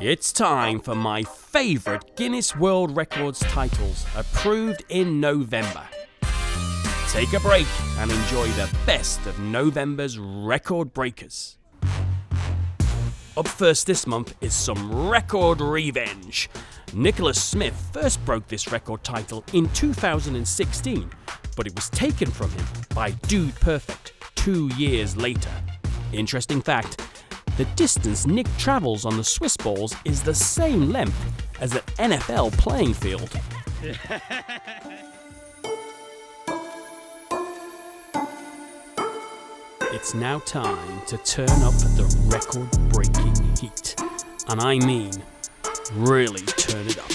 It's time for my favourite Guinness World Records titles, approved in November. Take a break and enjoy the best of November's record breakers. Up first this month is some record revenge. Nicholas Smith first broke this record title in 2016, but it was taken from him by Dude Perfect 2 years later. Interesting fact, the distance Nick travels on the Swiss balls is the same length as an NFL playing field. It's now time to turn up the record-breaking heat. And I mean, really turn it up.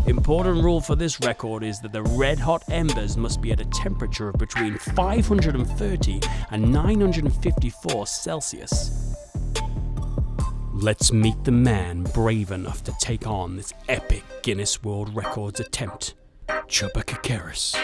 Important rule for this record is that the red-hot embers must be at a temperature of between 530 and 954 Celsius. Let's meet the man brave enough to take on this epic Guinness World Records attempt, Chubba Kakaris.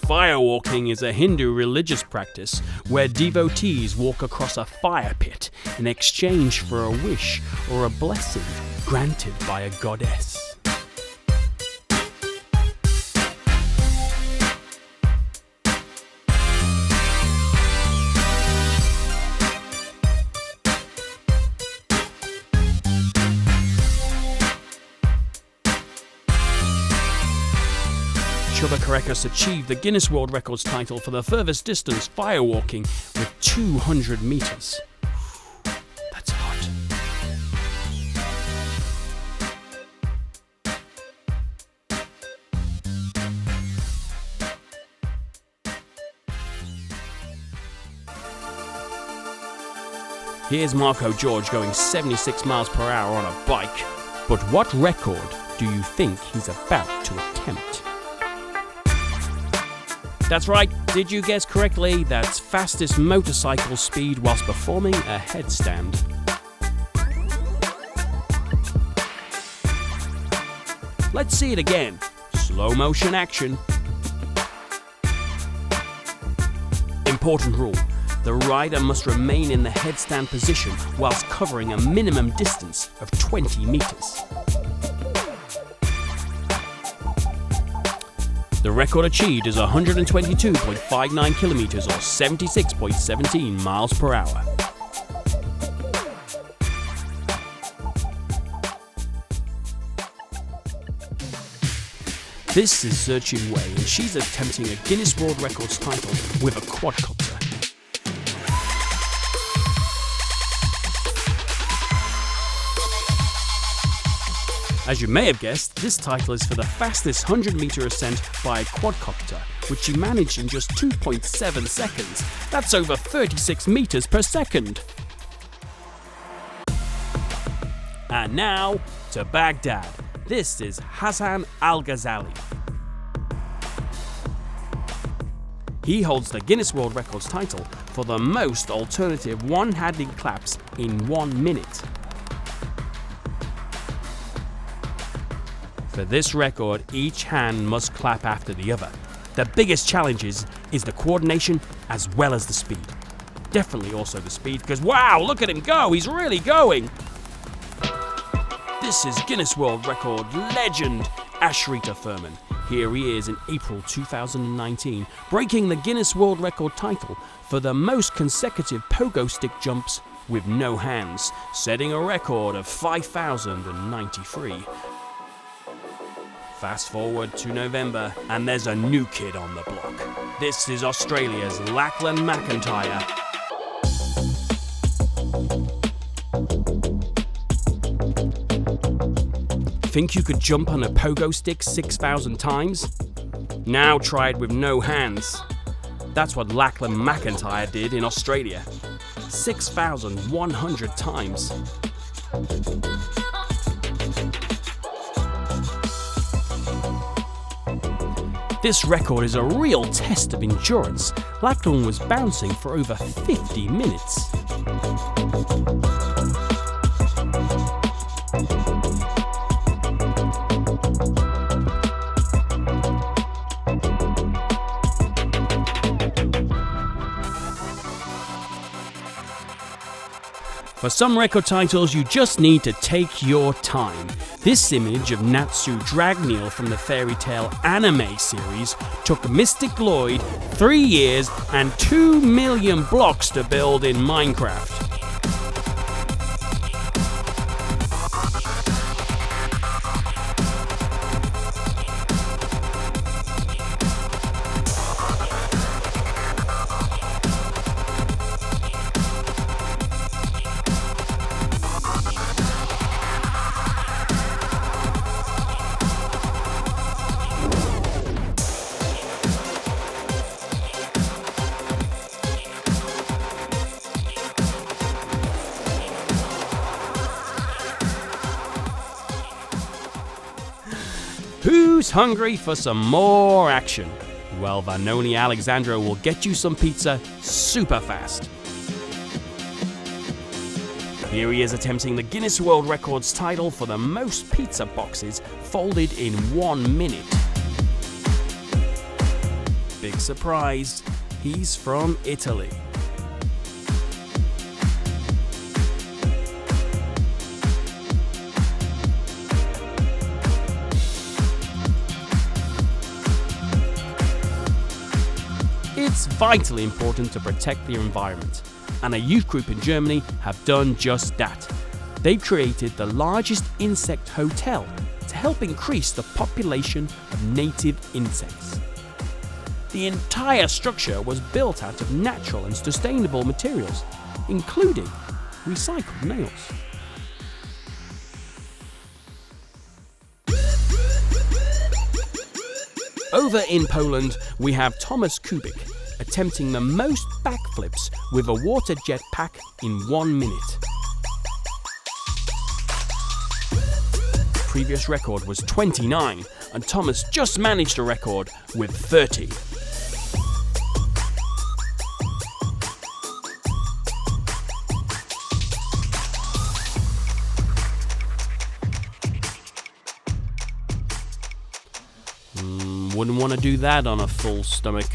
Firewalking is a Hindu religious practice where devotees walk across a fire pit in exchange for a wish or a blessing granted by a goddess. Chubba Kakaris achieved the Guinness World Records title for the furthest distance firewalking with 200 meters. That's hot. Here's Marco George going 76 miles per hour on a bike. But what record do you think he's about to attempt? That's right, did you guess correctly? That's fastest motorcycle speed whilst performing a headstand. Let's see it again. Slow motion action. Important rule. The rider must remain in the headstand position whilst covering a minimum distance of 20 meters. The record achieved is 122.59 kilometers or 76.17 miles per hour. This is Zurchin Wei, and she's attempting a Guinness World Records title with a quadcopter. As you may have guessed, this title is for the fastest 100-meter ascent by a quadcopter, which she managed in just 2.7 seconds. That's over 36 meters per second. And now, to Baghdad. This is Hassan Al-Ghazali. He holds the Guinness World Records title for the most alternative one-handed claps in 1 minute. For this record, each hand must clap after the other. The biggest challenge is the coordination as well as the speed. Definitely also the speed, because wow, look at him go, he's really going. This is Guinness World Record legend Ashrita Furman. Here he is in April 2019, breaking the Guinness World Record title for the most consecutive pogo stick jumps with no hands, setting a record of 5,093. Fast forward to November, and there's a new kid on the block. This is Australia's Lachlan McIntyre. Think you could jump on a pogo stick 6,000 times? Now try it with no hands. That's what Lachlan McIntyre did in Australia. 6,100 times. This record is a real test of endurance. Lachlan was bouncing for over 50 minutes. For some record titles, you just need to take your time. This image of Natsu Dragneel from the fairy tale anime series took Mystic Lloyd 3 years and 2 million blocks to build in Minecraft. Who's hungry for some more action? Well, Vanoni Alexandro will get you some pizza super fast. Here he is attempting the Guinness World Records title for the most pizza boxes folded in 1 minute. Big surprise, he's from Italy. It's vitally important to protect the environment, and a youth group in Germany have done just that. They've created the largest insect hotel to help increase the population of native insects. The entire structure was built out of natural and sustainable materials, including recycled nails. Over in Poland, we have Thomas Kubik attempting the most backflips with a water jet pack in 1 minute. The previous record was 29, and Thomas just managed a record with 30. Wouldn't want to do that on a full stomach.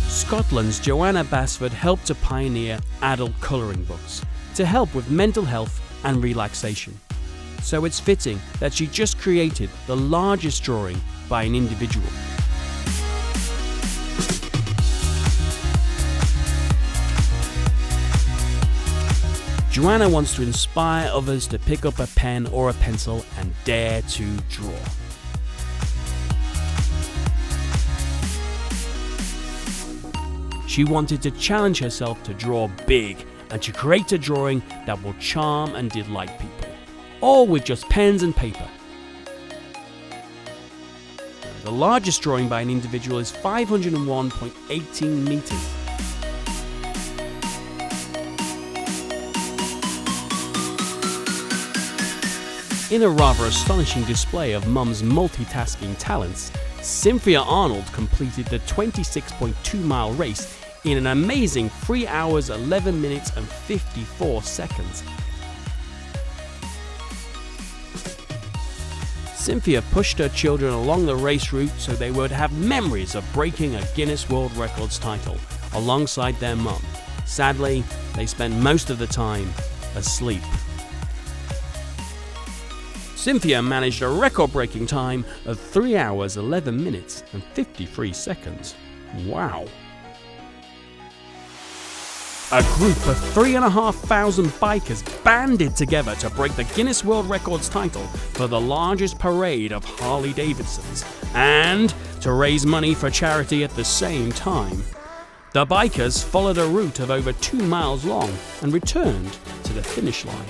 Scotland's Joanna Basford helped to pioneer adult colouring books to help with mental health and relaxation. So it's fitting that she just created the largest drawing by an individual. Joanna wants to inspire others to pick up a pen or a pencil and dare to draw. She wanted to challenge herself to draw big and to create a drawing that will charm and delight people, all with just pens and paper. The largest drawing by an individual is 501.18 meters. In a rather astonishing display of Mum's multitasking talents, Cynthia Arnold completed the 26.2-mile race in an amazing 3 hours, 11 minutes and 54 seconds. Cynthia pushed her children along the race route so they would have memories of breaking a Guinness World Records title alongside their mum. Sadly, they spent most of the time asleep. Cynthia managed a record-breaking time of 3 hours, 11 minutes and 53 seconds. Wow. A group of 3,500 bikers banded together to break the Guinness World Records title for the largest parade of Harley-Davidsons and to raise money for charity at the same time. The bikers followed a route of over 2 miles long and returned to the finish line.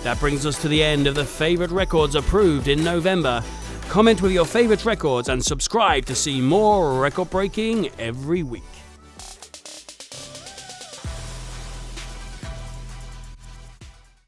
That brings us to the end of the favourite records approved in November. Comment with your favourite records and subscribe to see more record breaking every week.